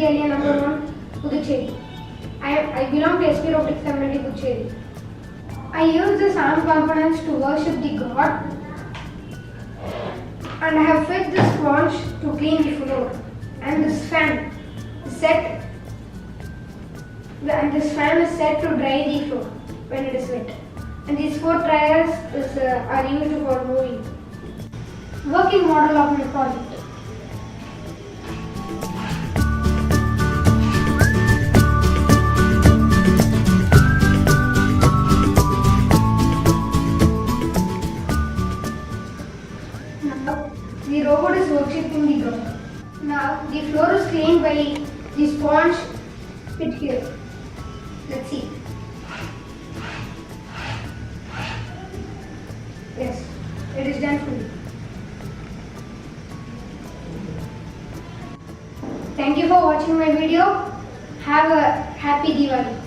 alien number 1, Puducherry. I belong to SP Robotics community, Puducherry. I use the sound components to worship the god, and I have fed the sponge to clean the floor. And this fan is set to dry the floor when it is wet. And these 4 tires are used for moving. Working model of my project. Now the robot is worshipping the god. Now the floor is cleaned by the sponge pit here. Let's see. Yes, it is done fully. Thank you for watching my video. Have a happy Diwali.